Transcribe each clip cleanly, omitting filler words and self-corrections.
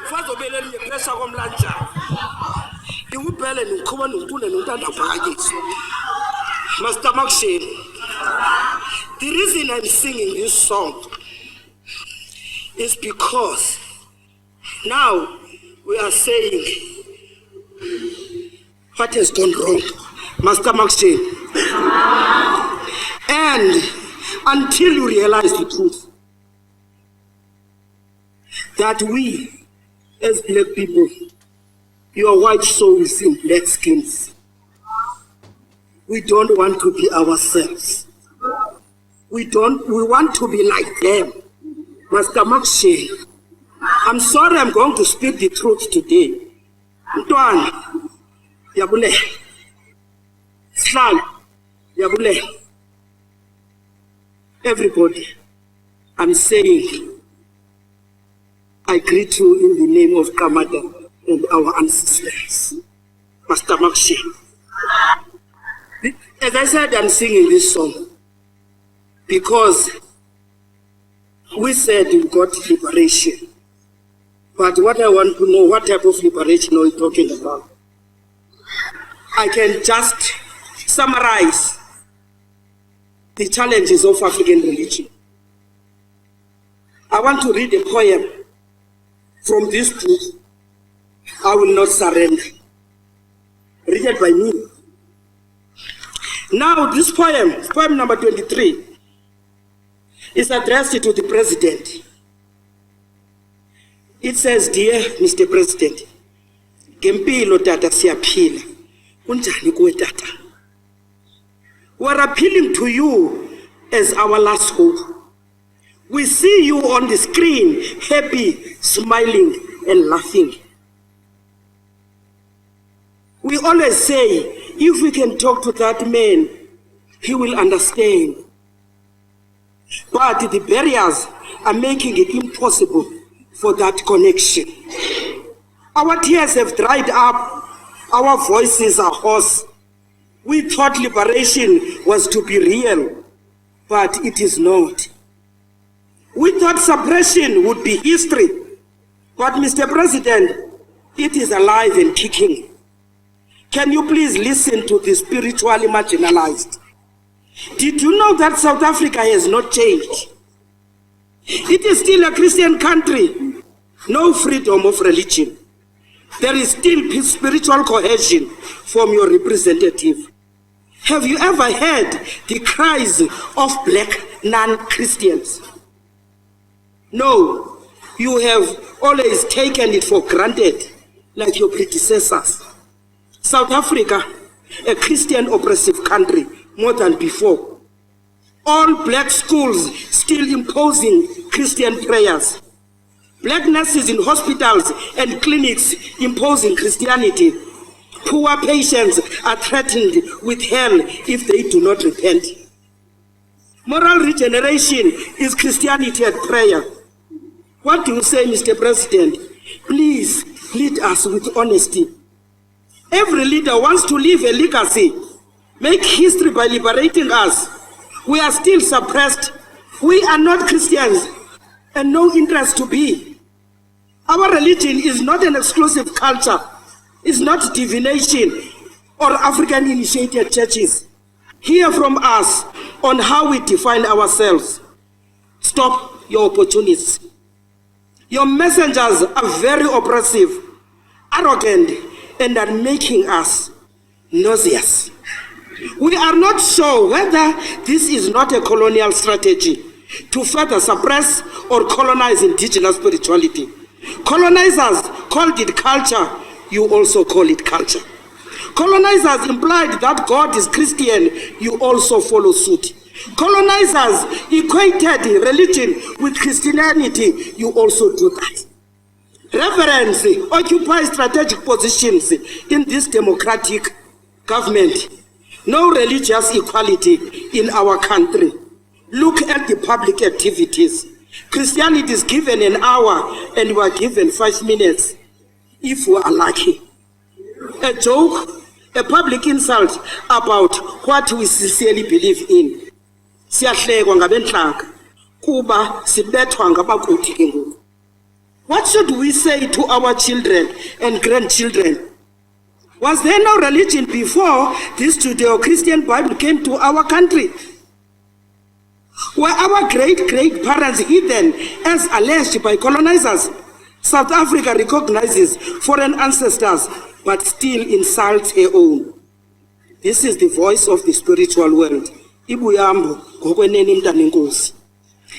Fazo beleli pressure komlanja. Ikubhele ngiqhuba nontule nontanda phakanyisi. Master Maxine, the reason I'm singing this song is because now we are saying what has gone wrong, Master Maxine. And until you realize the truth, that we as black people, your white souls in black skins, we don't want to be ourselves. We want to be like them. Master Maxine, I'm sorry, I'm going to speak the truth today. Mntwana, yabule. Slal, yabule. Everybody, I'm saying, I greet you in the name of Kamada and our ancestors. Master Maxine. As I said, I'm singing this song because we said we got liberation. But what I want to know, what type of liberation are we talking about? I can just summarize the challenges of African religion. I want to read a poem from this book, I Will Not Surrender, written by me. Now this poem number 23, is addressed to the President. It says, Dear Mr. President, Gempilo tata siyaphila, kunjani kuwe tata? We're appealing to you as our last hope. We see you on the screen, happy, smiling, and laughing. We always say, if we can talk to that man, he will understand. But the barriers are making it impossible for that connection. Our tears have dried up, our voices are hoarse. We thought liberation was to be real, but it is not. We thought suppression would be history, but Mr. President, it is alive and kicking. Can you please listen to the spiritually marginalized? Did you know that South Africa has not changed? It is still a Christian country, no freedom of religion. There is still spiritual cohesion from your representative. Have you ever heard the cries of black non-Christians? No, you have always taken it for granted, like your predecessors. South Africa, a Christian oppressive country, more than before. All black schools still imposing Christian prayers. Black nurses in hospitals and clinics imposing Christianity. Poor patients are threatened with hell if they do not repent. Moral regeneration is Christianity at prayer. What do you say, Mr. President? Please lead us with honesty. Every leader wants to leave a legacy, make history by liberating us. We are still suppressed. We are not Christians and no interest to be. Our religion is not an exclusive culture. It's not divination or African initiated churches. Hear from us on how we define ourselves. Stop your opportunists. Your messengers are very oppressive, arrogant, and are making us nauseous. We are not sure whether this is not a colonial strategy to further suppress or colonize indigenous spirituality. Colonizers called it culture, you also call it culture. Colonizers implied that God is Christian, you also follow suit. Colonizers equated religion with Christianity, you also do that. Reverends occupy strategic positions in this democratic government. No religious equality in our country. Look at the public activities. Christianity is given an hour and we are given 5 minutes, if we are lucky. A joke, a public insult about what we sincerely believe in. Siyahlekwa ngabenhlanga kuba sibethwa ngabakuthi ke ngoku. What should we say to our children and grandchildren? Was there no religion before this Judeo-Christian Bible came to our country? Were our great-great-parents heathen as alleged by colonizers? South Africa recognizes foreign ancestors but still insults her own. This is the voice of the spiritual world.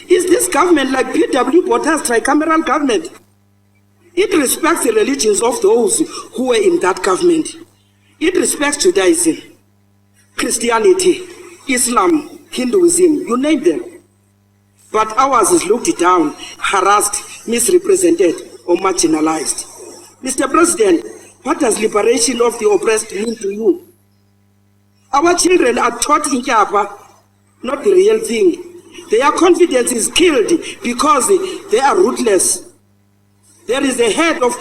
Is this government like P.W. Botha's tricameral government? It respects the religions of those who were in that government. It respects Judaism, Christianity, Islam, Hinduism, you name them. But ours is looked down, harassed, misrepresented, or marginalized. Mr. President, what does liberation of the oppressed mean to you? Our children are taught in Japa, not the real thing. Their confidence is killed because they are ruthless. There is a head-on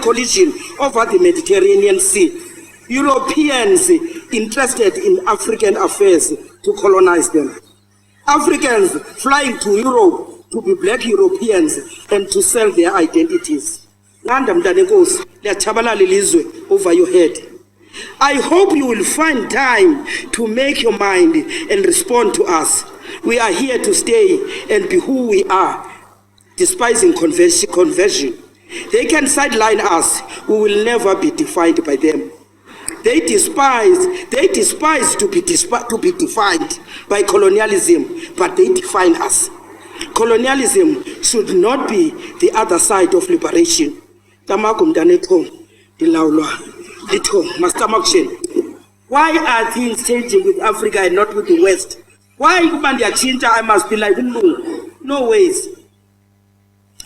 collision over the Mediterranean Sea. Europeans interested in African affairs to colonize them. Africans flying to Europe to be black Europeans and to sell their identities. Over your head. I hope you will find time to make your mind and respond to us. We are here to stay and be who we are, despising conversion. They can sideline us. We will never be defined by them. They despise to be defined by colonialism, but they define us. Colonialism should not be the other side of liberation. Why are things changing with Africa and not with the West? Why I must be like, no ways.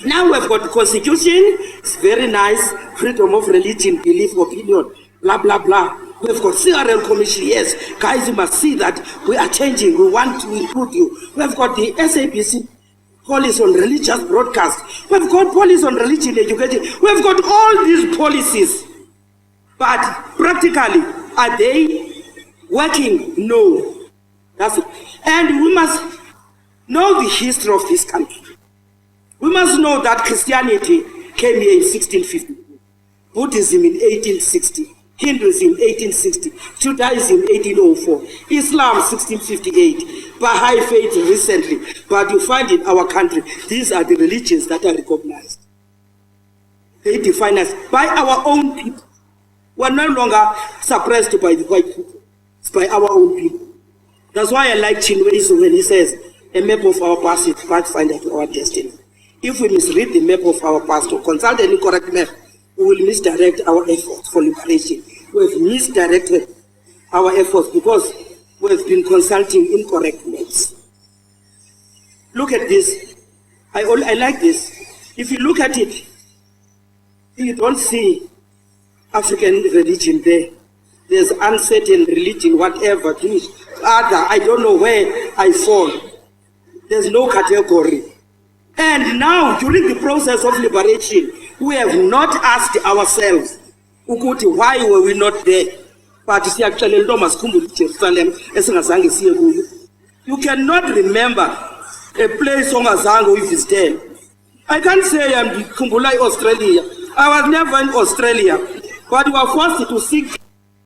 Now we've got the constitution, it's very nice, freedom of religion, belief, opinion, blah, blah, blah. We've got CRL commission, yes. Guys, you must see that we are changing, we want to include you. We've got the SABC policy on religious broadcast. We've got policy on religion education. We've got all these policies. But practically, are they working? No. That's it. And we must know the history of this country. We must know that Christianity came here in 1650, Buddhism in 1860, Hinduism 1860, Judaism 1804, Islam 1658, Baha'i faith recently. But you find in our country, these are the religions that are recognized. They define us by our own people. We're no longer suppressed by the white people. It's by our own people. That's why I like Chinweiso when he says, a map of our past is pathfinder to our destiny. If we misread the map of our past or consult any correct map, we will misdirect our efforts for liberation. We have misdirected our efforts because we have been consulting incorrect maps. Look at this. I like this. If you look at it, you don't see African religion there. There's uncertain religion, whatever, other, I don't know where I fall. There's no category. And now, during the process of liberation, we have not asked ourselves, why were we not there? But you see, actually, Jerusalem, you cannot remember a place on Azango if it's there. I can't say I'm Kumbulai, Australia. I was never in Australia. But we were forced to seek